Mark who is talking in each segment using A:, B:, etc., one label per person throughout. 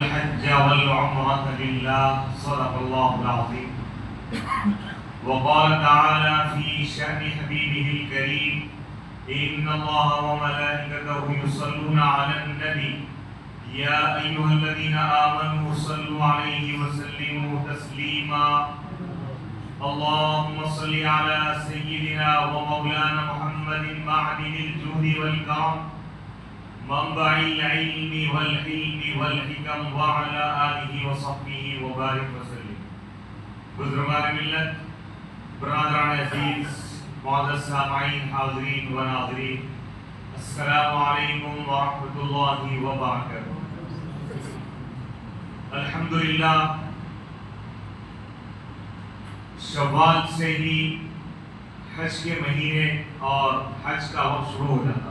A: الحج والعمرة لله صدق الله العظيم. وقال تعالى في شأن حبيبه الكريم: إن الله وملائكته يصلون على النبي يا أيها الذين آمنوا صلوا عليه وسلموا تسليما. اللهم صل على سيدنا ومولانا محمد معدن الجود والكرم منبع العلم والحلم والحكم وعلى آلہ وصحبہ وبارک وسلم. بزرگان ملت، برادران عزیز، معزز سامعین، حاضرین و ناظرین، السلام علیکم ورحمۃ اللہ وبرکاتہ. الحمدللہ شوال سے ہی حج کے مہینے اور حج کا وقت شروع ہو جاتا،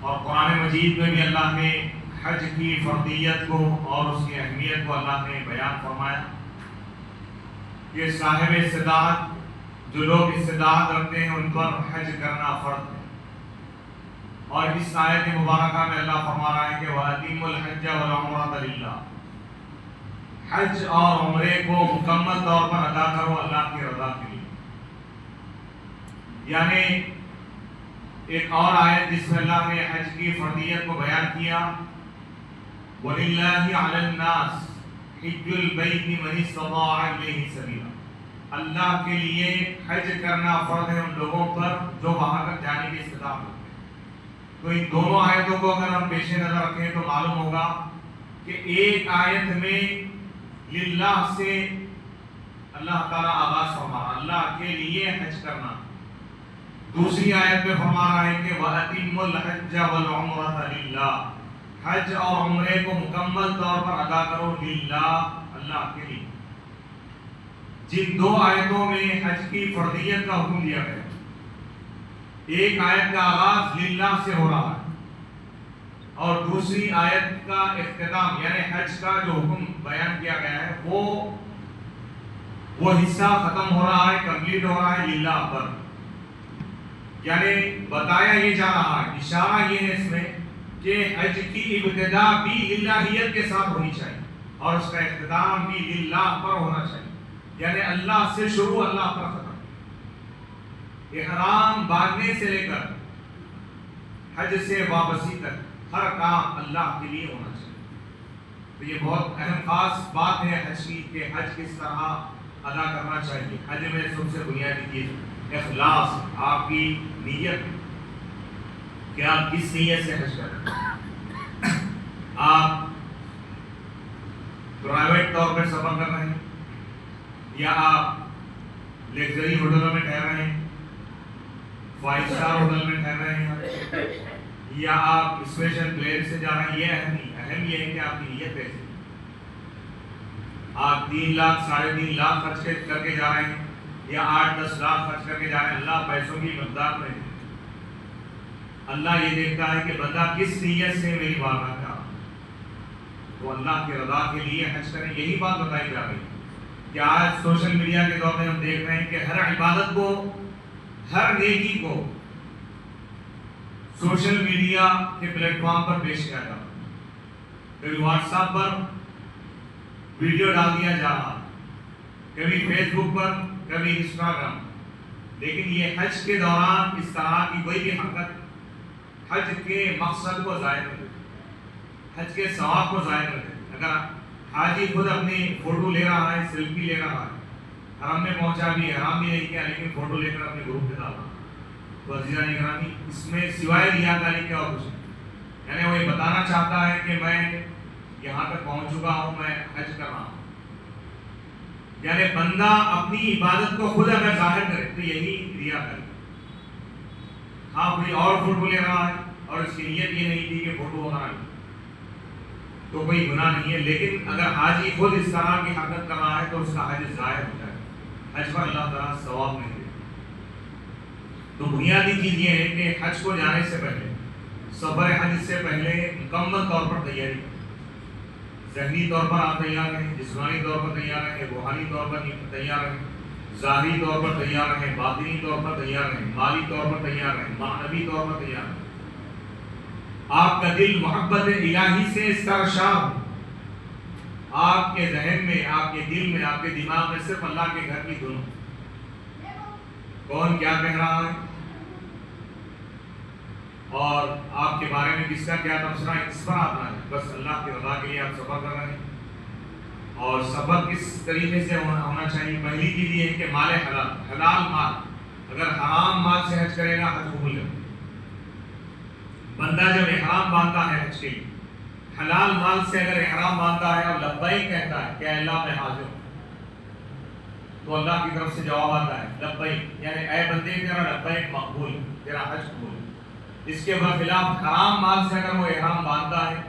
A: اور قرآن مجید میں بھی اللہ نے حج کی فرضیت کو اور اس کی اہمیت کو اللہ نے بیان فرمایا کہ صاحب استطاعت، جو لوگ استطاعت رکھتے ہیں، ان پر حج کرنا فرض ہے. اور اس آیت مبارکہ میں اللہ فرما رہا ہے کہ وَأَتِمُّوا الْحَجَّ وَالْعُمْرَةَ لِلَّهِ، حج اور عمرے کو مکمل طور پر ادا کرو اللہ کی رضا کے لیے. یعنی ایک اور آیت جس میں اللہ نے حج کی فرضیت کو بیان کیا: وَلِلَّهِ عَلَى النَّاسِ حِجُّ الْبَيْتِ مَنِ اسْتَطَاعَ إِلَيْهِ سَبِيلًا. اللہ کے لیے حج کرنا فرض ہے ان لوگوں پر جو وہاں تک جانے کی استطاعت رکھتے ہیں. تو ان دونوں آیتوں کو اگر ہم پیش نظر رکھیں تو معلوم ہوگا کہ ایک آیت میں للہ سے اللہ تعالیٰ آغاز فرما رہا، اللہ کے لیے حج کرنا. دوسری آیت میں فرما رہا ہے کہ وَأَتِمُّوا الْحَجَّ وَالْعُمْرَةَ لِلَّهِ، حج اور عمرے کو مکمل طور پر ادا کرو للہ، اللہ کے لیے. جن دو آیتوں میں حج کی فرضیت کا حکم دیا گیا، ایک آیت کا آغاز للہ سے ہو رہا ہے اور دوسری آیت کا اختتام یعنی حج کا جو حکم بیان کیا گیا ہے وہ حصہ ختم ہو رہا ہے، کمپلیٹ ہو رہا ہے للہ پر. یعنی بتایا یہ جا رہا ہے، اشارہ یہ ہے اس میں کہ حج کی ابتدا بھی للہیت کے ساتھ ہونی چاہیے اور اس کا اختتام بھی للہ پر ہونا چاہیے. یعنی اللہ سے شروع، اللہ پر ختم. احرام باندھنے سے لے کر حج سے واپسی تک ہر کام اللہ کے لیے ہونا چاہیے. تو یہ بہت اہم خاص بات ہے حج کی کہ حج کس طرح ادا کرنا چاہیے. حج میں سب سے بنیادی چیز اخلاص، آپ کی نیت کہ آپ کس نیت سے حج کریں. آپ پرائیویٹ طور پر سفر کر رہے ہیں یا آپ لگژری ہوٹلوں میں ٹھہر رہے ہیں، 5 اسٹار ہوٹل میں ٹھہر رہے ہیں، یا آپ اسپیشل پلین سے جا رہے ہیں، یہ اہم یہ ہے کہ آپ کی نیت کیسی. آپ 3 لاکھ 3.5 لاکھ خرچ کر کے جا رہے ہیں یا 8-10 لاکھ خرچ کر کے جا رہے ہیں، اللہ پیسوں کی مقدار میں ہے. اللہ یہ دیکھتا ہے کہ بندہ کس نیت سے میری بارگاہ میں آ رہا ہے. تو اللہ کی رضا کے لیے حج کریں. یہی بات بتائی جا رہی ہے کہ آج سوشل میڈیا کے دور میں ہم دیکھ رہے ہیں کہ ہر عبادت کو، ہر نیکی کو سوشل میڈیا کے پلیٹ فارم پر پیش کیا جا رہا ہے. کبھی واٹس ایپ پر ویڈیو ڈال دیا جا رہا، کبھی فیس بک پر، کبھی انسٹاگرام. لیکن یہ حج کے دوران اس طرح کی کوئی بھی حرکت حج کے مقصد کو ضائع کر دے، حج کے ثواب کو ضائع کر دے. اگر حاجی خود اپنی فوٹو لے رہا ہے، سیلفی لے رہا ہے، حرم میں پہنچا بھی، حرام بھی نہیں کیا لیکن فوٹو لے کر اپنے گروپ پہ ڈالا، تو عزیزان گرامی اس میں سوائے ریاکاری کے اور کچھ نہیں. یعنی وہ یہ بتانا چاہتا ہے کہ میں یہاں تک پہنچ چکا ہوں، میں حج کر رہا ہوں. یعنی بندہ اپنی عبادت کو خود اگر ظاہر کرے تو یہی ریاکاری. ہاں کوئی اور فوٹو لے رہا ہے اور اس کی نیت یہ نہیں تھی کہ فوٹو وغیرہ لے، تو کوئی گناہ نہیں ہے. لیکن اگر حاجی خود اس طرح کی حرکت کر رہا ہے تو اس کا حج ضائع ہو جائے، حج پر اللہ تعالیٰ ثواب نہیں دے. تو بنیادی چیز یہ ہے کہ حج کو جانے سے پہلے، سفر حج سے پہلے مکمل طور پر تیاری، ذہنی طور پر آپ تیار رہیں، جسمانی طور پر تیار رہیں، روحانی طور پر تیار رہیں، ظاہری طور پر تیار رہیں، باطنی طور پر تیار رہیں، مالی طور پر تیار رہیں، معنوی طور پر تیار رہیں. آپ کا دل محبت الہی سے سرشار ہو، آپ کے ذہن میں، آپ کے دل میں، آپ کے دماغ میں صرف اللہ کے گھر کی دھن، کون کیا کہہ رہا ہے اور آپ کے بارے میں کس کا کیا تبصرہ ہے، اس پر آنا ہے. بس اللہ کی رضا کے لیے آپ سفر کر رہے ہیں. اور سفر کس طریقے سے ہونا چاہیے؟ پہلی چیز یہ ہے کہ مال حلال، حلال مال. اگر حرام مال سے حج کرے گا حج قبول نہیں. بندہ جب احرام باندھتا ہے حج کے لیے، حلال مال سے اگر احرام باندھتا ہے اور لبیک کہتا ہے کہ اللہ میں حاضر ہوں، تو اللہ کی طرف سے جواب آتا ہے لبیک، یعنی اے بندے تیرا لبیک مقبول ہے، تیرا حج قبول ہے. اس کے برخلاف حرام مال سے اگر وہ احرام باندھتا ہے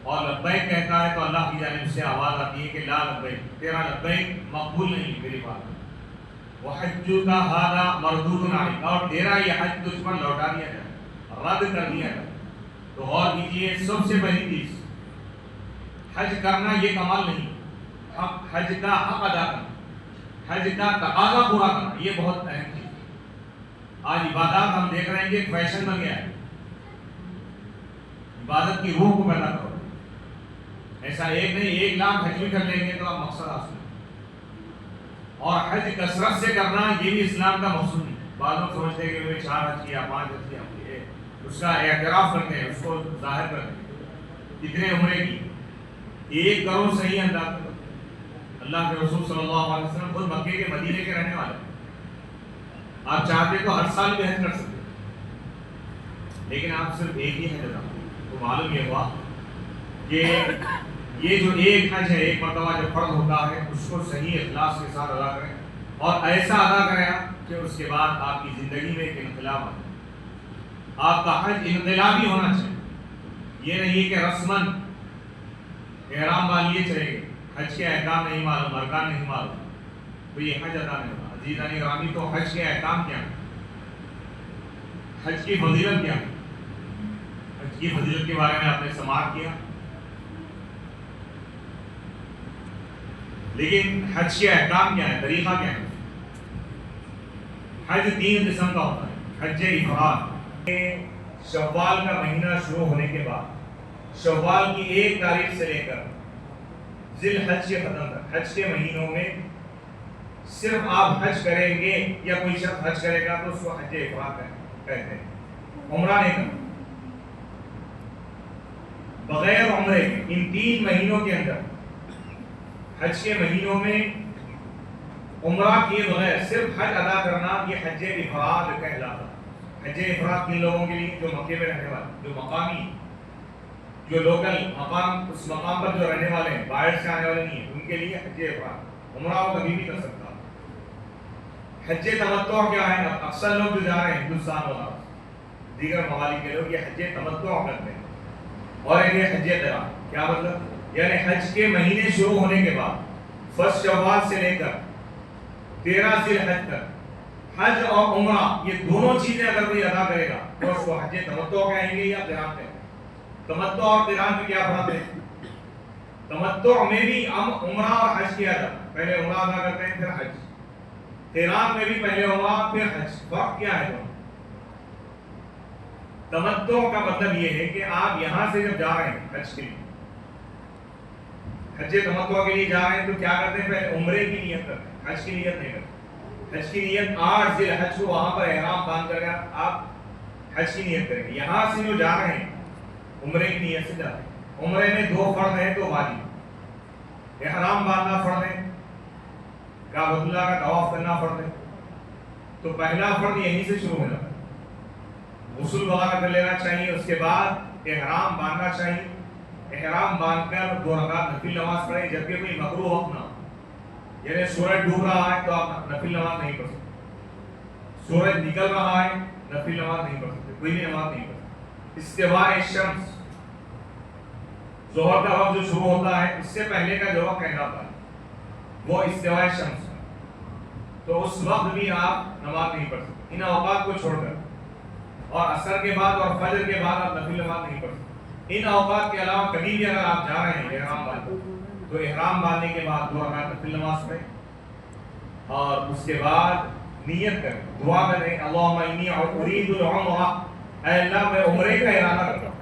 A: اور لبیک کہتا ہے تو اللہ کی جانب سے آواز آتی ہے کہ لا لبیک، تیرا لبیک مقبول نہیں میری بات. وحجک ھذا مردود علیک، اور تیرا یہ حج تجھ پر لوٹا دیا جائے، رد کر دیا جائے. تو غور کیجیے، سب سے پہلی چیز حج کرنا یہ کمال نہیں، حج کا حق ادا کرنا، حج کا تقاضا پورا کرنا، یہ بہت اہم چیز. آج عبادات ہم دیکھ رہے ہیں کہ ایک فیشن بن گیا ہے. عبادت کی روح کو پیدا کرو. ایسا ایک نہیں، 1 لاکھ حج بھی کر لیں گے تو آپ مقصد حاصل. اور حج کثرت سے کرنا یہ بھی اسلام کا مقصود نہیں. بعض لوگ سمجھتے ہیں کہ 4 حج کیا 5 حج کیا، اس کا اعتراف کرتے ہیں، اس کو ظاہر کرتے ہیں. کتنے عمرے کی؟ 1 کروڑ صحیح انداز. اللہ کے رسول صلی اللہ علیہ وسلم خود مکے کے مدینے کے رہنے والے. آپ چاہتے تو ہر سال بھی حج کر سکتے، لیکن آپ صرف ایک ہی حج ادا. تو معلوم یہ ہوا کہ یہ جو ایک حج ہے، ایک مرتبہ جو فرض ہوتا ہے، اس کو صحیح اخلاص کے ساتھ ادا کریں، اور ایسا ادا کریں کہ اس کے بعد آپ کی زندگی میں ایک انقلاب آئے. آپ کا حج انقلابی ہونا چاہیے. یہ نہیں کہ رسمن احرام باندھیے چلے گئے، حج کے احکام نہیں معلوم، ارکان نہیں معلوم، تو یہ حج ادا نہیں ہوگا. عزیزان گرامی، تو حج کے احکام کیا ہیں؟ حج کی فضیلت کیا ہے؟ حج کی فضیلت کے بارے میں آپ نے سماعت کیا، لیکن حج کے احکام کیا ہے، طریقہ کیا ہے؟ حج 3 قسم کا ہوتا ہے. حج افراد، شوال کا مہینہ شروع ہونے کے بعد، شوال کی 1 تاریخ سے لے کر ذی الحج کے ختم تک، حج کے مہینوں میں صرف آپ حج کریں گے یا کوئی شخص حج کرے گا تو اس کو حج افراد کہتے ہیں. عمرہ نہیں کرنا. بغیر عمرے کے ان 3 مہینوں کے اندر، حج کے مہینوں میں عمرہ کیے بغیر صرف حج ادا کرنا، یہ حج افراد کہلاتا. حج افراد کن لوگوں کے لیے؟ جو مکے میں رہنے والے، جو مقامی، جو لوکل مقام، اس مقام پر جو رہنے والے ہیں، باہر سے آنے والے نہیں ہیں، ان کے لیے حج افراد. عمرہ وہ کبھی بھی کر سکتا. حج تمتع کیا ہے؟ اکثر لوگ جو جا رہے ہیں ہندوستان اور دیگر ممالک کے لوگ، یہ حج تمتع کرتے ہیں. اور ایک حج قران. کیا مطلب؟ یعنی حج کے مہینے شروع ہونے کے بعد 1 شوال سے لے کر 13 ذی الحج تک حج اور عمرہ، یہ دونوں چیزیں اگر کوئی ادا کرے گا تو اس کو حج تمتع کہیں گے یا قران کہیں گے. تمتع اور قران میں کیا فرق ہے؟ تمتع میں بھی عمرہ اور حج کیا جاتا ہے، پہلے عمرہ ادا کرتے ہیں پھر حج. قران میں بھی پہلے عمرہ پھر حج. فرق کیا ہے دونوں؟ تمتع کا مطلب یہ ہے کہ آپ یہاں سے جب جا رہے ہیں حج کے لیے، حج تمتع کے لیے جا رہے ہیں تو کیا کرتے ہیں؟ پہلے عمرے کی نیت کرتے ہیں، حج کی نیت نہیں کرتے. حج کی نیت 8 ذی الحج کو وہاں پر احرام باندھ کر آپ حج کی نیت کریں گے. یہاں سے جو جا رہے ہیں عمرے کی نیت سے جاتے ہیں. عمرے میں 2 فرض ہیں، 2 واجب. احرام باندھنا فرض ہے، کعبۃ اللہ کا طواف کرنا فرض ہے. تو پہلا فرض یہیں سے شروع ہو جاتا ہے. غسل وغیرہ کر لینا چاہیے، اس کے بعد احرام باندھنا چاہیے. احرام باندھ کر 2 رکعت نفل نماز پڑھیں، جبکہ کوئی مکروہ وقت نہ ہو. یعنی سورج ڈوب رہا ہے تو آپ نفل نماز نہیں پڑھ سکتے. سورج نکل رہا ہے نفل نماز نہیں پڑھ سکتے، کوئی بھی نماز نہیں پڑھ سکتے. استواء الشمس، ظہر کا وقت جو شروع ہوتا ہے اس سے پہلے کا جو وقت کہلاتا ہے وہ استواء الشمس. تو اس وقت بھی آپ نماز نہیں پڑھ سکتے ان اوقات کو چھوڑ کر. اور عصر کے بعد اور فجر کے بعد آپ نفل نماز نہیں پڑھ سکتے. ان اوقات کے علاوہ کبھی بھی اگر آپ جا رہے ہیں احرام باندھے تو احرام باندھنے کے بعد 2 رکعت نفل نماز پڑھیں، اور اس کے بعد نیت کریں، دعا کریں اللہم انی ارید العمرہ اے اللہ میں عمرے کا ارادہ کرتا ہوں،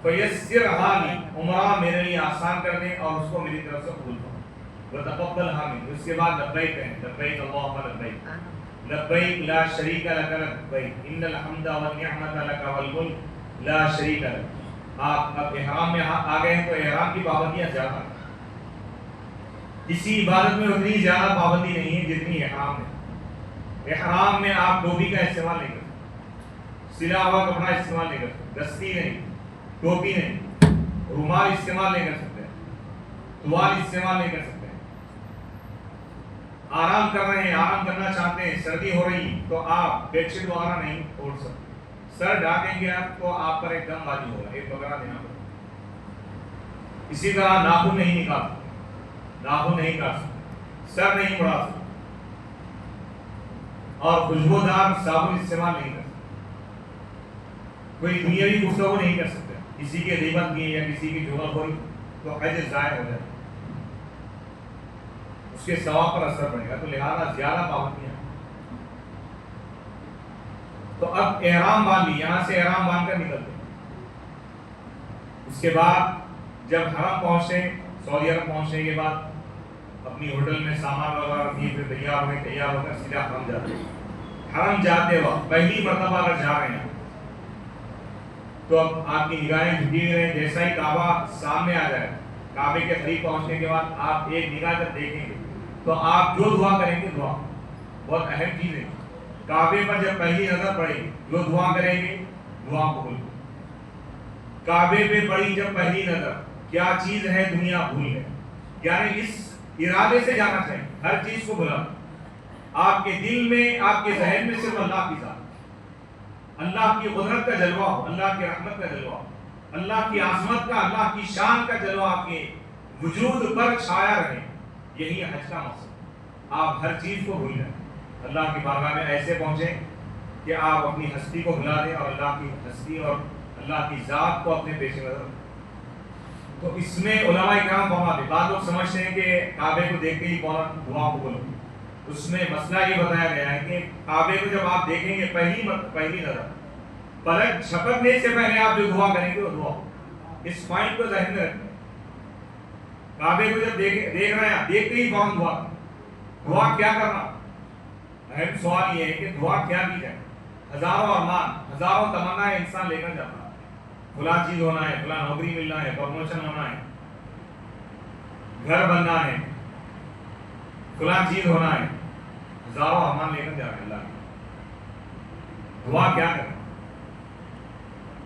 A: فیسرھا لی، عمرہ میرے لیے آسان کر دیں اور اس کو میری طرف سے قبول کرو، وتقبلھا منی، اس کے بعد لبیک کہیں، لبیک اللہم لبیک، لبیک لا شریک لک لبیک ان الحمد والنعمت لک والملک لا شریک لک۔ آپ اب احرام میں آ گئے ہیں تو احرام کی پابندیاں زیادہ ہیں، کسی عبادت میں اتنی زیادہ پابندی نہیں ہے جتنی احرام میں۔ احرام میں آپ ٹوپی کا استعمال نہیں کر سکتے، سلا ہوا کپڑا استعمال نہیں کر سکتے، دستی نہیں، ٹوپی نہیں، رومال استعمال نہیں کر سکتے، توال استعمال نہیں کر سکتے۔ آرام کر رہے ہیں، آرام کرنا چاہتے ہیں، سردی ہو رہی تو آپ بیڈ شیٹ وغیرہ نہیں اوڑھ سکتے، سر ڈھانکیں گے آپ تو آپ پر ایک دم بازی ہوگا، ایک وغیرہ دینا پڑے۔ اسی طرح ناخن نہیں نکال سکتے، ناخن نہیں کاٹ سکتے، سر نہیں اڑا سکتے، اور خوشبودار صابن استعمال نہیں کر سکتے، کوئی دنیاوی گفتگو نہیں کر سکتے، کسی کی غیبت کی یا کسی کی جھگڑ خوری تو حج ضائع ہو جائے، اس کے ثواب پر اثر پڑے گا، تو لہذا زیادہ پابندیاں۔ تو اب احرام باندھ لی، یہاں سے احرام باندھ کر نکلتے، اس کے بعد جب حرم پہنچے، سعودی عرب پہنچنے کے بعد اپنی ہوٹل میں سامان وغیرہ رکھیے، پھر تیار ہوئے، تیار ہو کر سیدھا حرم جاتے ہیں۔ حرم جاتے وقت پہلی مرتبہ اگر جا رہے ہیں تو اب آپ کی نگاہیں جھکی ہوئی رہیں، جیسا ہی کعبہ سامنے آ جائے، کعبے کے قریب پہنچنے کے بعد آپ ایک نگاہ جب دیکھیں گے تو آپ جو دعا کریں گے، دعا بہت اہم چیز ہے، کعبے پر جب پہلی نظر پڑے گی جو دعا کریں گے دعا قبول۔ کعبے پہ پڑی جب پہلی نظر، کیا چیز ہے دنیا بھول گئے، یعنی اس ارادے سے جانا چاہیے، ہر چیز کو بھلا، آپ کے دل میں، آپ کے ذہن میں صرف اللہ کی ذات، اللہ کی قدرت کا جلوہ ہو، اللہ کی رحمت کا جلوہ ہو، اللہ کی عظمت کا، اللہ کی شان کا جلوہ آپ کے وجود پر چھایا رہے، یہی حج کا مقصد۔ آپ ہر چیز کو بھول جائیں، اللہ کی بارگاہ میں ایسے پہنچیں کہ آپ اپنی ہستی کو بھلا دیں اور اللہ کی ہستی اور اللہ کی ذات کو اپنے پیش نظر رکھیں۔ تو اس میں علماء کرام فرماتے ہیں، بعض لوگ سمجھتے ہیں کہ کعبے کو دیکھتے ہی فوراً دعا قبول ہوگی، اس میں مسئلہ یہ بتایا گیا ہے کہ کعبے کو جب آپ دیکھیں گے پہلی نظر، پلک جھپکنے سے پہلے آپ جو دعا کریں گے وہ دعا، اس پوائنٹ کو ذہن میں رکھیں۔ کعبے کو جب دیکھ رہے ہیں، دیکھتے ہی فوراً دعا، دعا کیا کرنا؟ اہم سوال یہ ہے کہ دعا کیا کی جائے؟ ہزاروں ارمان، ہزاروں تمنا انسان لے کر جاتا ہے، فلاں چیز ہونا ہے، فلاں نوکری ملنا ہے، پروموشن ہونا ہے، گھر بننا ہے، فلاں چیز ہونا ہے، ہزاروں ارمان لے کر جا رہے ہیں اللہ کی۔ دعا کیا کریں؟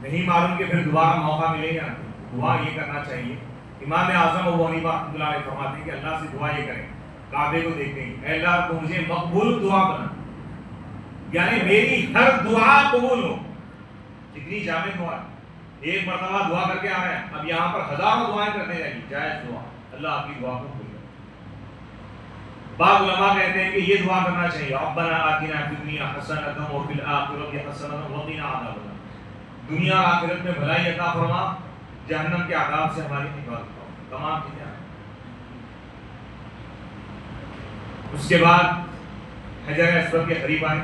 A: نہیں معلوم کہ پھر دوبارہ موقع ملے گا، دعا یہ کرنا چاہیے۔ امام اعظم ابو حنیفہ رحمۃ اللہ علیہ فرماتے ہیں کہ اللہ سے دعا یہ کریں، کعبے کو دیکھیں گے، اے اللہ تو مجھے مقبول دعا بنا، یعنی میری ہر دعا قبول ہو، کتنی جامع دعا ہے، ایک مرتبہ دعا کر کے آ رہے ہیں، اب یہاں پر ہزاروں دعائیں کرنے لگی، جائز دعا، اللہ آپ کی دعا کو قبول کرے۔ بعض علماء کہتے ہیں کہ یہ دعا کرنا چاہیے، ربنا آتنا فی الدنیا حسنۃ وفی الآخرۃ حسنۃ وقنا عذاب النار، دنیا اور آخرت میں بھلائی عطا فرما، جہنم کے عذاب سے ہماری حفاظت فرما، تمام چیزیں۔ اس کے بعد حجر اسود کے قریب آئے،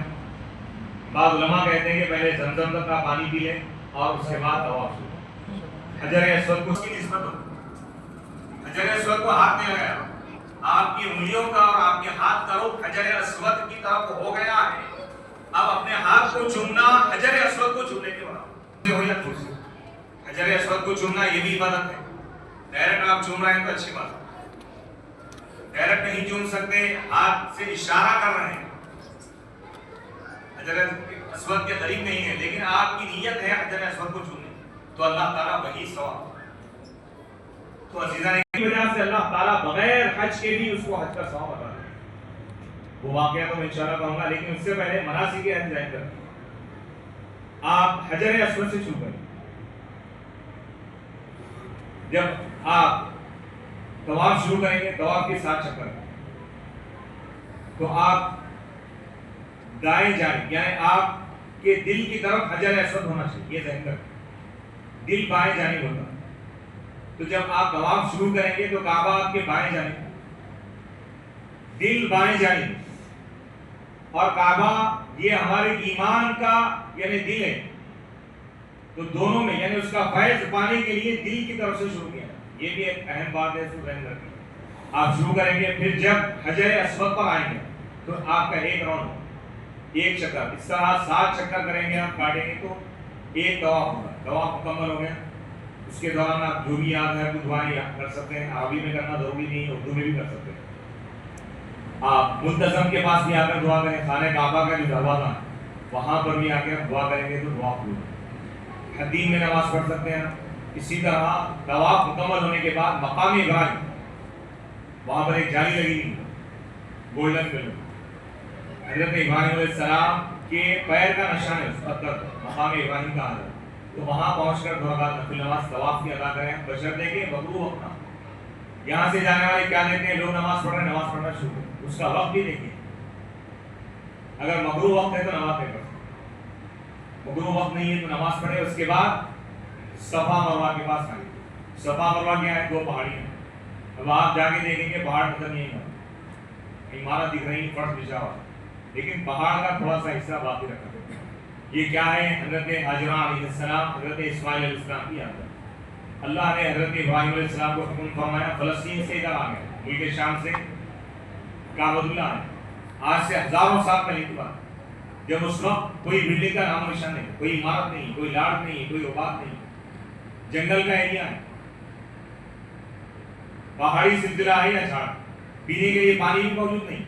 A: بعض علماء کہتے ہیں کہ پہلے زمزم کا پانی پی لیں اور اس کے بعد طواف شروع۔ حجر اسود کو اس کی نسبت ہو، حجر اسود کو ہاتھ میں لگایا، آپ کی انگلیوں کا اور آپ کے ہاتھ کا رخ حجر اسود کی طرف ہو گیا ہے، اب اپنے ہاتھ کو چومنا حجر اسود کو چومنے کے بعد حجر اسود کو چومنا یہ بھی عبادت ہے، ڈائریکٹ آپ چوم رہے ہیں تو اچھی بات ہے، ڈائریکٹ نہیں چوم سکتے، ہاتھ سے اشارہ کر رہے ہیں، حجر اسود کے قریب نہیں ہے لیکن آپ کی نیت ہے حجر اسود کو چومنے، تو اللہ تعالیٰ وہی ثواب، تو عزیزان کی وجہ سے اللہ تعالیٰ بغیر حج کے بھی اس کو حج کا ثواب عطا کرے۔ وہ واقعہ تو میں انشاءاللہ کہوں گا، لیکن اس سے پہلے مناسک حج ذہن کریں، آپ حجر اسود سے شروع کریں، جب آپ طواف شروع کریں گے، طواف کے 7 چکر تو آپ دائیں جانب، یعنی آپ کے دل کی طرف حجر اسود ہونا چاہیے، یہ ذہن کریں، دل بائیں جانب ہوتا ہے، تو جب آپ طواف شروع کریں گے تو کعبہ آپ کے بائیں جانب، دل بائیں جانب، اور کعبہ یہ ہمارے ایمان کا یعنی دل ہے، تو دونوں میں یعنی اس کا فیض پانے کے لیے دل کی طرف سے شروع کیا، یہ بھی ایک اہم بات ہے، اس کو ذہن رکھیں۔ آپ شروع کریں گے، پھر جب حجر اسود پر آئیں گے تو آپ کا ایک راؤنڈ، ایک چکر، اس طرح 7 چکر کریں گے، آپ کاٹیں گے تو ایک طواف ہوگا، طواف مکمل ہو گیا۔ اس کے دوران آپ جو بھی یاد ہے وہ دعائیں یاد کر سکتے ہیں، عربی میں کرنا ضروری نہیں، اردو میں بھی کر سکتے ہیں۔ آپ منتظم کے پاس بھی آ کر دعا کریں، خانہ کعبہ کا جو دروازہ ہے وہاں پر بھی آ کے دعا کریں گے تو دعا پوری۔ حتیم میں نماز پڑھ سکتے ہیں۔ اسی طرح طواف مکمل ہونے کے بعد مقام ابراہیم، وہاں پر ایک جالی لگی ہوئی گولڈن کلر، حضرت ابراہیم علیہ السلام کے پیر کا نشان ہے، اس پتھر پر مقام ابراہیم کا حضرت، تو وہاں پہنچ کر 2 رکعت نفل نماز طواف کی ادا کریں، بشرطے کہ مغروب وقت۔ یہاں سے جانے والے کیا دیکھتے ہیں، لوگ نماز پڑھ رہے ہیں، نماز پڑھنا شروع کریں، اس کا وقت بھی دیکھیے، اگر مغروب وقت ہے تو نماز نہیں پڑھ، مغروب وقت نہیں ہے تو نماز پڑھے۔ اس کے بعد صفا مروہ کے پاس آئیں، صفا مروہ کیا ہے، 2 پہاڑیاں ہیں۔ اب آپ جا کے دیکھیں گے پہاڑ نظر نہیں آتا، عمارت دکھ رہی، فرش بچھا ہوا، لیکن پہاڑ کا تھوڑا سا حصہ باقی رکھا ہے۔ یہ کیا ہے، حضرت حاجرہ علیہ السلام، حضرت اسماعیل علیہ السلام کی یاد ہے۔ اللہ نے حضرت ابراہیم علیہ السلام کو حکم فرمایا، فلسطین سے ادھر آ گئے، ملک شام سے کعبۃ اللہ ہے، آج سے ہزاروں سال پہلے کی بات، جب اس وقت کوئی بلڈنگ کا نام و نشان نہیں، کوئی عمارت نہیں، کوئی لاڈ نہیں، کوئی آباد نہیں، جنگل کا ایریا ہے، پہاڑی سلسلہ ہے یا جھاڑ، پینے کے لیے پانی بھی موجود نہیں۔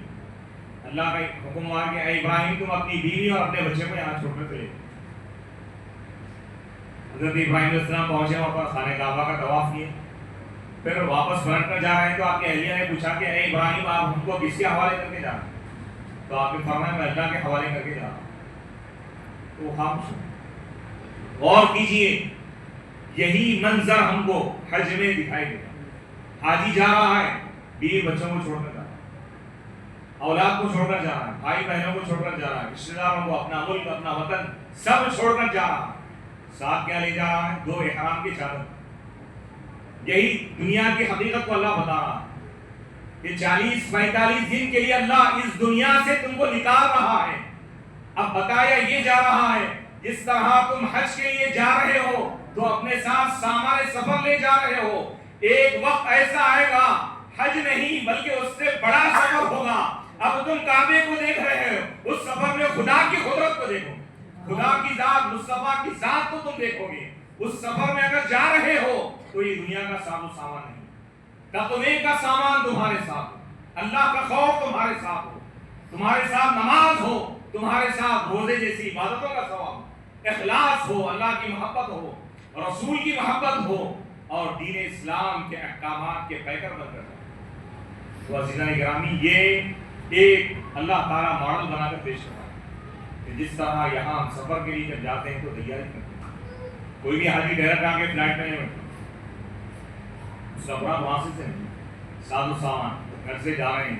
A: اللہ کا حکم ہوا کہ اے ابراہیم تم اپنی بیوی اور اپنے بچے کو یہاں چھوڑ کر چلے۔ حضرت ابراہیم علیہ السلام پہنچے، وہاں پر خانہ کعبہ کا طواف کیے، پھر واپس پلٹ کر جا رہے ہیں تو آپ کی اہلیہ نے پوچھا کہ اے ابراہیم آپ ہم کو کس کے حوالے کر کے جا رہے ہیں؟ تو آپ نے فرمایا میں اللہ کے حوالے کر کے جا رہا ہوں۔ تو خاموش ہو، غور کیجئے، یہی منظر ہم کو حج میں دکھائی دیتا، حاجی جا رہا ہے، بیوی بچوں کو چھوڑ کر جا رہا ہے، اولاد کو چھوڑ کر جا رہا ہے، بھائی بہنوں کو چھوڑ کر جا رہا ہے، رشتہ داروں کو، اپنا ملک، اپنا وطن سب چھوڑ کر جا رہا ہے۔ ساتھ کیا لے جا رہا ہے؟ 2 احرام کی چادر۔ یہی دنیا کی حقیقت کو اللہ بتا رہا ہے کہ 40-45 دن کے لیے اللہ اس دنیا سے تم کو نکال رہا ہے۔ اب بتایا یہ جا رہا ہے، جس طرح تم حج کے لیے جا رہے ہو تو اپنے ساتھ سامان سفر لے جا رہے ہو، ایک وقت ایسا آئے گا حج نہیں بلکہ اس سے بڑا سفر ہوگا۔ اب تم کعبے کو دیکھ رہے ہو، اس سفر میں خدا کی قدرت کو دیکھو، خدا کی ذات، مصطفیٰ کی ذات کو تم دیکھو گے۔ اس سفر میں اگر جا رہے ہو تو یہ دنیا کا ساز و سامان نہیں، تقوی کا سامان تمہارے ساتھ ہو، اللہ کا خوف تمہارے ساتھ ہو، تمہارے ساتھ نماز ہو، تمہارے ساتھ روزے جیسی عبادتوں کا ثواب، اخلاص ہو، اللہ کی محبت ہو، رسول کی محبت ہو، اور دین اسلام کے احکامات کے پیکر بن کر جائے۔ تو عزیزان گرامی، یہ ایک اللہ تعالیٰ ماڈل بنا کر پیش کرتا ہے کہ جس طرح یہاں ہم سفر کے لیے جب جاتے ہیں تو تیاری کرتے ہیں، کوئی بھی حاجی ڈائریکٹ آ کے فلائٹ میں نہیں بیٹھتا، سفر وہاں سے نہیں، ساز و سامان گھر سے جا رہے ہیں،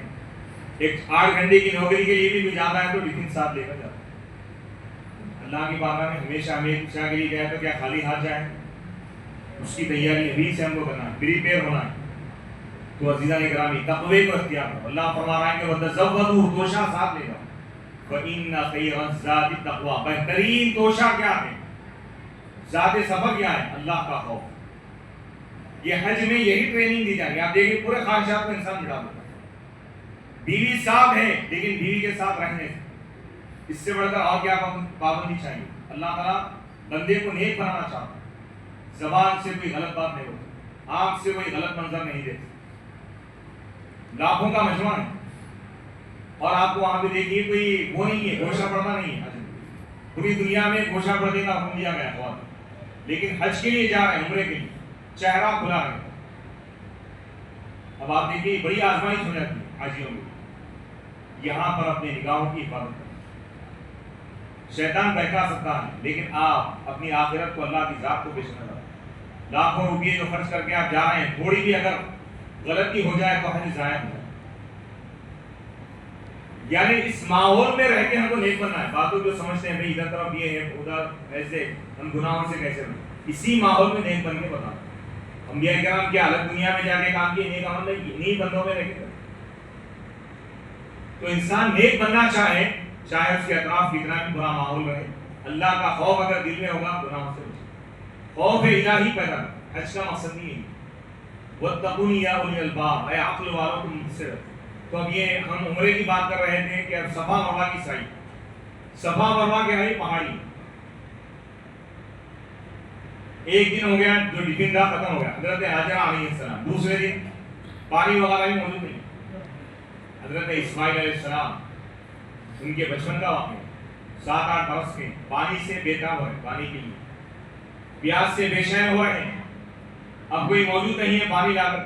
A: ایک 8 گھنٹے کی نوکری کے لیے بھی کوئی جاتا ہے تو ٹفن ساتھ لے کر جاتا ہے۔ اللہ کی بارگاہ میں ہمیشہ کے لیے گئے تو کیا خالی ہاتھ جائیں؟ اس کی تیاری ابھی سے ہم کو کرنا ہے، پریپیئر ہونا ہے۔ تو عزیزان گرامی، تقوی کو اختیار کرو۔ اللہ فرما رہا ہے کہ وَتَزَوَّدُوا، توشہ ساتھ لے جاؤ، وَإِنَّ خَيْرَ الزَّادِ التَّقْوَىٰ، بہترین توشہ کیا ہے، ذات سفر کیا ہے، اللہ کا خوف۔ یہ حج میں یہی ٹریننگ دی جائے گی۔ آپ دیکھیں پورے خواہشات کو انسان مٹا دیتا ہے، بیوی ساتھ ہے لیکن بیوی کے ساتھ رہنے اس سے بڑھ کر اور کیا پابندی چاہیے؟ اللہ تعالیٰ بندے کو نیک بنانا چاہتا ہے، زبان سے کوئی غلط بات نہیں ہوتی، آنکھ سے کوئی غلط منظر نہیں دیتے۔ لاکھوں کا مجمع ہے اور آپ کو وہاں پہ دیکھیے کوئی وہ نہیں ہے، گوشہ پردہ نہیں ہے۔ پوری دنیا میں گوشہ پردے کا حکم دیا گیا ہے، لیکن حج کے لیے جا رہے ہیں، عمرے کے لیے، چہرہ کھلا ہے۔ اب آپ دیکھیے بڑی آزمائش ہو جاتی ہے حاجیوں میں، یہاں پر اپنے نگاہوں کی حفاظت کریں۔ شیطان بہکا سکتا ہے لیکن آپ اپنی آخرت کو، اللہ کی ذات کو پیش نظر رکھیں۔ لاکھوں روپئے جو خرچ کر کے آپ جا رہے ہیں، تھوڑی بھی اگر غلطی ہو جائے تو حج ضائع ہو جائے۔ یعنی اس ماحول میں رہ کے ہم کو نیک بننا ہے۔ باتوں جو سمجھتے ہیں بھائی ادھر طرف یہ ہے، ادھر ایسے، ہم گناہوں سے کیسے بنیں، اسی ماحول میں نیک بن کے بتاؤ۔ انبیاء کرام کیا حالت دنیا میں جا کے کام کیے، نیک عمل نہیں کیے، انہیں بندوں میں رہ کے۔ تو انسان نیک بننا چاہے چاہے اس کے اطراف کتنا بھی برا ماحول رہے، اللہ کا خوف اگر دل میں ہوگا گناہوں سے بچے، خوف الہی پیدا کرے۔ حج کا مقصد نہیں ہے وَاتَّقُونِ يَا أُولِي الْأَلْبَابِ، اے عقل والوں کو مجھ سے رکھو۔ تو اب یہ ہم عمرے کی بات کر رہے تھے کہ اب صفا مروا کی سعی، صفا مروا کیا ہے؟ پہاڑی۔ ایک دن ہو گیا جو ڈفن تھا ختم ہو گیا، حضرت حاجرہ علیہ السلام، دوسرے دن پانی وغیرہ بھی موجود نہیں، حضرت اسماعیل علیہ السلام ان کے بچپن کا واقعہ، 7-8 برس کے، پانی سے بےتاب ہوئے، پانی کے لیے پیاس سے بے چین ہو رہے ہیں، اب کوئی موجود نہیں ہے پانی لا کر،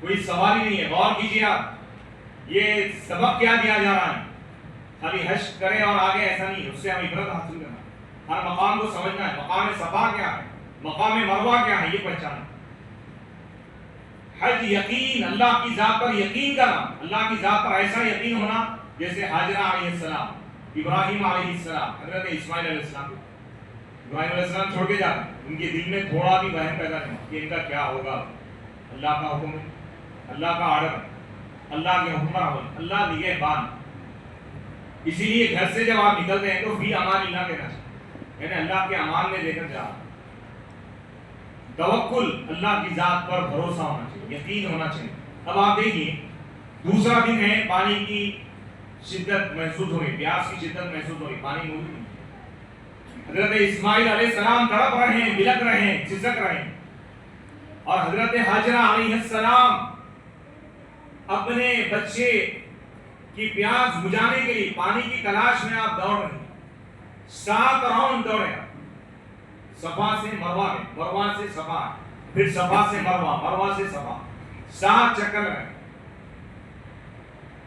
A: کوئی سواری نہیں ہے۔ غور کیجیے آپ، یہ سبق کیا دیا جا رہا ہے؟ خالی حج کریں اور آگے ایسا نہیں، اس سے ہم عبرت حاصل کرنا، ہر مقام کو سمجھنا ہے، مقام صفا کیا ہے، مقام مروہ کیا ہے، یہ پہچانا۔ حج یقین، اللہ کی ذات پر یقین کرنا، اللہ کی ذات پر ایسا یقین ہونا جیسے حاجرہ علیہ السلام، ابراہیم علیہ السلام، حضرت اسماعیل علیہ السلام، ابراہیم علیہ السلام چھوڑ کے جاتے ہیں، ان کے دل میں تھوڑا بھی وہم پیدا نہیں کہ ان کا کیا ہوگا، اللہ کا حکم ہے، اللہ کا آرڈر ہے، اللہ کے حکم پر عمل، اللہ نگہبان۔ اسی لیے گھر سے جب آپ نکلتے ہیں تو فی امان اللہ کہنا چاہیے، یعنی اللہ کے امان میں لے کر جا۔ توکل، اللہ کی ذات پر بھروسہ ہونا چاہیے، یقین ہونا چاہیے۔ اب آپ دیکھیے دوسرا دن ہے، پانی کی شدت محسوس ہو رہی، پیاس کی شدت محسوس ہو رہی، پانی موجود نہیں۔ حضرت اسماعیل علیہ السلام تڑپ رہے ہیں، بلک رہے ہیں، چسک رہے ہیں، اور حضرت حاجرہ علیہ السلام اپنے بچے کی پیاس بجھانے کے لیے پانی کی تلاش میں آپ دوڑ رہے ہیں، 7 راؤنڈ دوڑے، صفا سے مروہ میں، مروہ سے صفا، پھر صفا سے مروہ، مروہ سے صفا، 7 چکر لگائے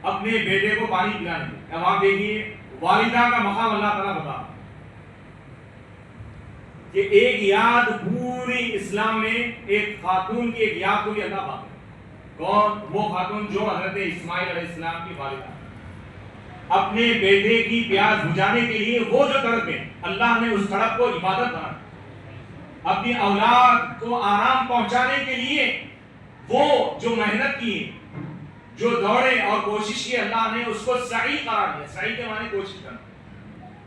A: اپنے بیٹے کو پانی پلانے کے۔ اب آپ دیکھیے والدہ کا مقام اللہ تعالیٰ بتا کہ ایک یاد پوری اسلام میں ایک خاتون کی ایک یاد کو بھی اللہ پاتا ہے۔ کون؟ وہ خاتون جو حضرت اسماعیل علیہ السلام کی والدہ، اپنے بیٹے کی پیاس بجھانے کے لیے وہ جو تڑپ ہے، اللہ نے اس تڑپ کو عبادت بنا، اپنی اولاد کو آرام پہنچانے کے لیے وہ جو محنت کی، جو دوڑے اور کوشش کی، اللہ نے اس کو سعی قرار دیا۔ سعی کے معنی کوشش کرنا۔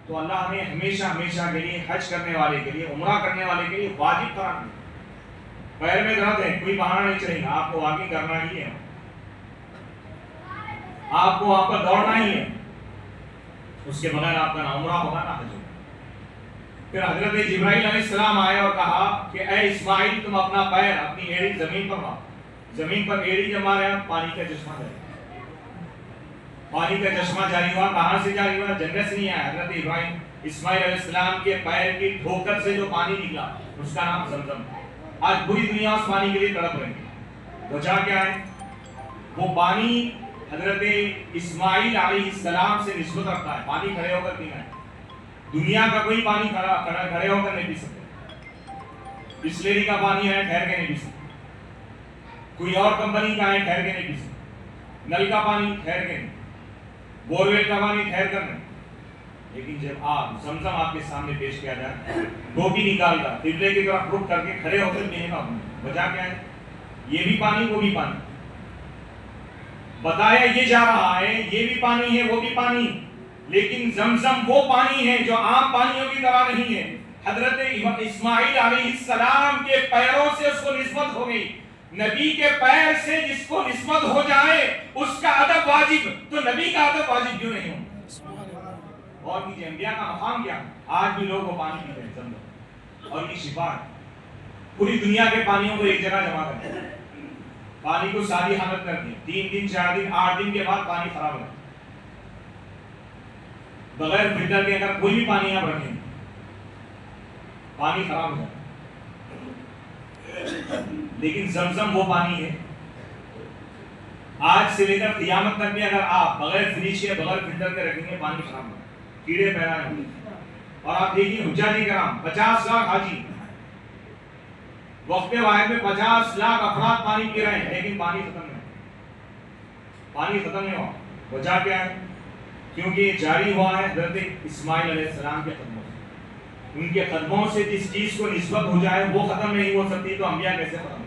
A: تو اللہ نے ہمیشہ ہمیشہ کے لیے حج کرنے والے کے لیے، عمرہ کرنے والے کے لیے واجب قرار دیا۔ پیر میں درد ہے، کوئی بہانہ نہیں چلے گا، آپ کو واقعی کرنا ہی ہے، آپ کو وہاں پر دوڑنا ہی ہے، اس کے بغیر آپ کا نہ عمرہ ہوگا نہ حج ہوگا۔ پھر حضرت جبرائیل علیہ السلام آئے اور کہا کہ اے اسماعیل، تم اپنا پیر، اپنی ایڑی زمین پر مارو۔ زمین پر ایڑی جب مارے پانی کا چشمہ جاری، پانی کا چشمہ جاری ہوا۔ کہاں سے جاری ہوا؟ جنت سے نہیں آیا، حضرت ابراہیم اسماعیل علیہ السلام کے پیر کی ٹھوکر سے جو پانی نکلا، اس کا نام زمزم۔ آج پوری دنیا اس پانی کے لیے تڑپ رہی ہے۔ وجہ کیا ہے؟ وہ پانی حضرت اسماعیل علیہ السلام سے نسبت رکھتا ہے۔ پانی کھڑے ہو کر پینا ہے، دنیا کا کوئی پانی کھڑے ہو کر نہیں پی سکتے۔ بسلیری کا پانی ہے، ٹھہر کے نہیں پی سکتے، کوئی اور کمپنی کا ہے، ٹھہر کے نہیں پی سکتے، نل کا پانی ٹھہر کے نہیں، بورویل کا پانی ٹھہر کر نہیں۔ لیکن جب آپ زمزم آپ کے سامنے پیش کیا جائے، ٹوپی نکال کر قبلے کی طرف رخ کر کے کھڑے ہو کر پینے کا حکم۔ وجہ کیا ہے؟ یہ بھی پانی، وہ بھی پانی، بتایا یہ جا رہا ہے یہ بھی پانی ہے وہ بھی پانی، لیکن زمزم وہ پانی ہے جو عام پانیوں کی طرح نہیں ہے۔ حضرت اسماعیل علیہ السلام کے پیروں سے اس کو نسبت ہو گئی۔ نبی کے پیر سے جس کو نسبت ہو جائے اس کا ادب واجب، تو نبی کا ادب واجب کیوں نہیں ہو؟ اور کیجئے انبیاء کا مقام کیا؟ آج بھی لوگ وہ پانی پیتے ہیں زمزم، اور یہ شفا ہے۔ پوری دنیا کے پانیوں کو ایک جگہ جمع کر دیا، پانی کو ساری حالت کر دی، 3 دن 4 دن 8 دن کے بعد پانی خراب ہو جائے، بغیر فلٹر کے اگر کوئی بھی پانی آپ رکھیں پانی خراب ہو جائے۔ لیکن زمزم وہ پانی ہے، آج سے لے کر قیامت تک بھی اگر آپ بغیر فریج کے بغیر فلٹر کے رکھیں گے پانی خراب ہوگا، کیڑے پیدا ہوں گے۔ اور آپ دیکھیے حجاجی کرام 50 لاکھ حاجی وقت واحد میں 50 لاکھ افراد پانی پی رہے ہیں، لیکن پانی ختم نہیں، پانی ختم نہیں ہوا۔ وجہ کیا ہے؟ کیونکہ یہ جاری ہوا ہے حضرت اسماعیل علیہ السلام کے قدموں سے۔ ان کے قدموں سے جس چیز کو نسبت ہو جائے وہ ختم نہیں ہو سکتی، تو انبیاء کیسے ختم؟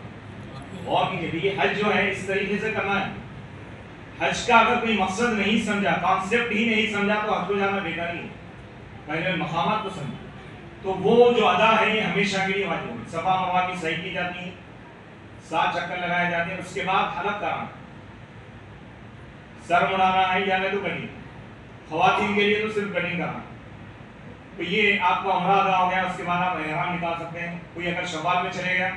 A: اور یہ حج جو ہے اس طریقے سے کرنا ہے، حج کا اگر کوئی مقصد نہیں سمجھا، کانسیپٹ ہی نہیں سمجھا تو حج کو جانا بیکار ہی ہے. پہلے مقامات کو سمجھا. تو وہ جو ادا ہے یہ ہمیشہ کے لیے واجب ہے. صفا مروا کی صحیح کی جاتی ہے، 7 چکر لگائے جاتے ہیں. اس کے بعد حلق کرانا، سر مڑانا ہے یا نہیں تو کٹنگ. خواتین کے لیے تو صرف کٹنگ کرانا. تو یہ آپ کا عمرہ ادا ہو گیا. اس کے بعد آپ احرام نکال سکتے ہیں. کوئی اگر شوال میں چلے گیا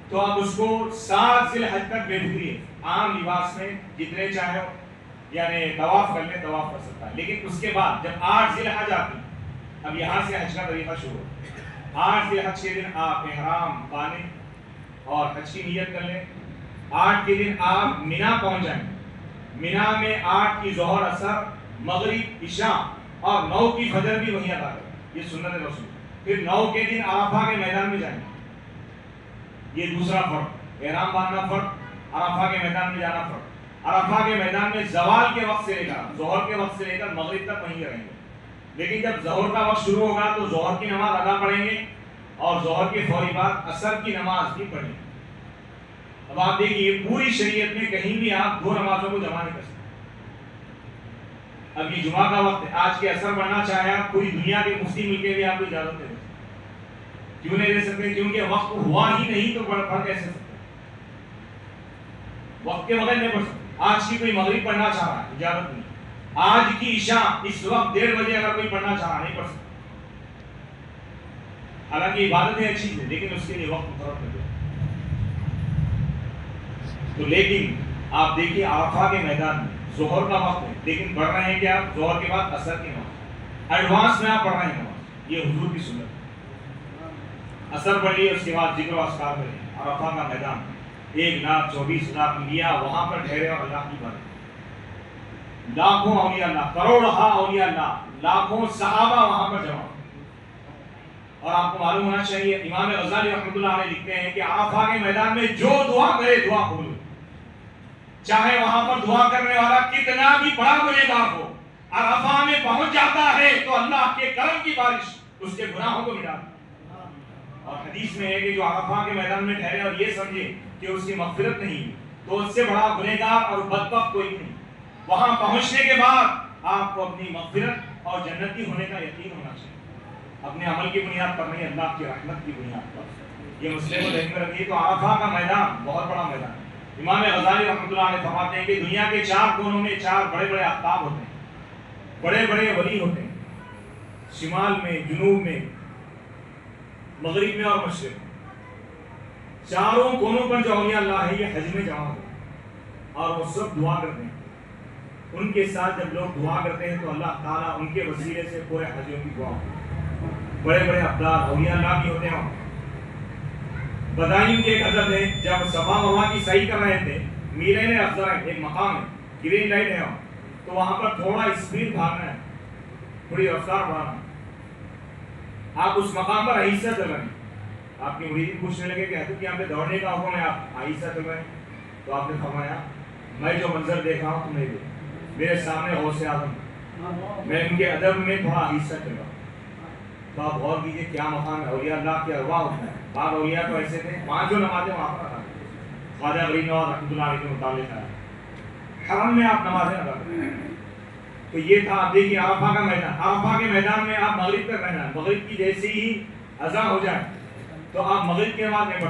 A: تو آپ اس کو 7 ذی الحج تک بے فکری ہے، عام لباس میں جتنے چاہے یعنی طواف کر لے، طواف کر سکتا ہے. لیکن اس کے بعد جب 8 ذی الحج آتی، اب یہاں سے حج کا طریقہ شروع ہو. 8 ذی الحج کے دن آپ احرام باندھیں اور حج کی نیت کر لیں. 8 کے دن آپ مینا پہنچ جائیں. مینا میں 8 کی ظہر، اثر، مغرب، عشاء اور 9 کی فجر بھی وہیں ادا کریں. یہ سنت رسول. پھر 9 کے دن عرفہ کے میدان میں جائیں. یہ دوسرا فرق، احرام باندھنا فرق، عرفہ کے میدان میں جانا فرق. عرفہ کے میدان میں زوال کے وقت سے لے کر ظہر کے وقت سے لے کر مغرب تک وہیں رہیں گے. لیکن جب ظہر کا وقت شروع ہوگا تو ظہر کی نماز ادا پڑھیں گے اور ظہر کے فوری بعد عصر کی نماز بھی پڑھیں گے. اب آپ دیکھیے پوری شریعت میں کہیں بھی آپ 2 نمازوں کو جمع نہیں کر سکتے. اب یہ جمعہ کا وقت ہے، آج کے عصر پڑھنا چاہے آپ، پوری دنیا کے مفتی مل کے بھی آپ کو اجازت دے سکتے. کیوں نہیں دے سکتے؟ کیونکہ وقت ہوا ہی نہیں تو پڑھ کیسے سکتے؟ وقت کے بغیر نہیں پڑھ سکتے. آج کی کوئی مغرب پڑھنا چاہ رہا ہے، اجازت نہیں. آج کی عشاء اس وقت 1:30 بجے اگر کوئی پڑھنا چاہ رہا نہیں پڑھ سکتا. حالانکہ عبادتیں اچھی ہے لیکن اس کے لیے وقت مقرر کر دیا. تو لیکن آپ دیکھیے عرفہ کے میدان میں ظہر کا وقت ہے لیکن پڑھ رہے ہیں کہ آپ ظہر کے بعد عصر کی نماز ایڈوانس میں آپ پڑھ رہے ہیں نماز. یہ حضور کی سنت. عصر پڑھیے، اس کے بعد ذکر و اذکار کریں. عرفہ کا میدان 1,24,00,000 انبیاء وہاں پر ٹھہرے اور اللہ کی بات. لاکھوں اولیاء اللہ، کروڑہا اولیاء اللہ، لاکھوں صحابہ وہاں پر جمع. اور آپ کو معلوم ہونا چاہیے امام غزالی رحمۃ اللہ علیہ لکھتے ہیں کہ عرفہ کے میدان میں جو دعا کرے دعا قبول ہو. چاہے وہاں پر دعا کرنے والا کتنا بھی بڑا گنہگار ہو، عرفہ میں پہنچ جاتا ہے تو اللہ کے کرم کی بارش اس کے گناہوں کو مٹا دیتی. اور حدیث میں ہے کہ جو عرفہ کے میدان میں ٹھہرے اور یہ سمجھے کہ اس کی مغفرت نہیں تو اس سے بڑا گنہگار اور بدبخت کوئی نہیں. وہاں پہنچنے کے بعد آپ کو اپنی مغفرت اور جنتی ہونے کا یقین ہونا چاہیے. اپنے عمل کی بنیاد پر نہیں، اللہ کی رحمت کی بنیاد پر. یہ مسئلے کو ذہن میں رکھیے. تو عرفہ کا میدان بہت بڑا میدان ہے. امام غزالی رحمۃ اللہ علیہ فرماتے ہیں کہ دنیا کے 4 کونوں میں 4 بڑے بڑے آفتاب ہوتے ہیں، بڑے بڑے ولی ہوتے ہیں. شمال میں، جنوب میں، مغرب میں اور مشرق میں. چاروں کونوں پر جو اولیاء اللہ ہے یہ حج میں جمع ہوتے ہیں اور وہ سب دعا کرتے ہیں. ان کے ساتھ جب لوگ دعا کرتے ہیں تو اللہ تعالیٰ ان کے وسیلے سے پورے حجوں کی دعا ہوتی ہے. بڑے بڑے ابدال اولیاء اللہ بھی ہوتے ہیں. بدائن کی ایک حضرت ہے، جب صفا مروا کی صحیح کر رہے تھے، میرین افضل ایک مقام ہے، گرین لائٹ ہے تو وہاں پر تھوڑا اسپیڈ بھاگنا ہے، تھوڑی رفتار بڑھانا ہے. آپ اس مقام پر آہستہ چل رہے ہیں. آپ کی مرید پوچھنے لگے کہ حضرت یہاں پہ دوڑنے کا حکم ہے، آپ آہستہ چل رہے ہیں. تو آپ نے فرمایا میں جو منظر دیکھ رہا ہوں تم نہیں دیکھ. میرے سامنے غوث اعظم، میں ان کے ادب میں تھوڑا آہستہ چل رہا ہوں. تو آپ غور کیجیے کیا مقام ہے. اولیاء اللہ کے ارواح ہوتا ہے. بعض اولیاء تو ایسے تھے 5 نمازیں وہاں پر ادا کرتے. خواجہ غریب نواز رحمۃ اللہ علیہ کے متعلق ہے حرم میں آپ نمازیں ادا کرتے ہیں. تو یہ تھا. آپ دیکھیے عرفہ کا میدان، عرفہ کے میدان میں آپ مغرب تک رہنا ہے. مغرب کی جیسے ہی اذان ہو جائے تو آپ مغرب کی نماز نہیں پڑھ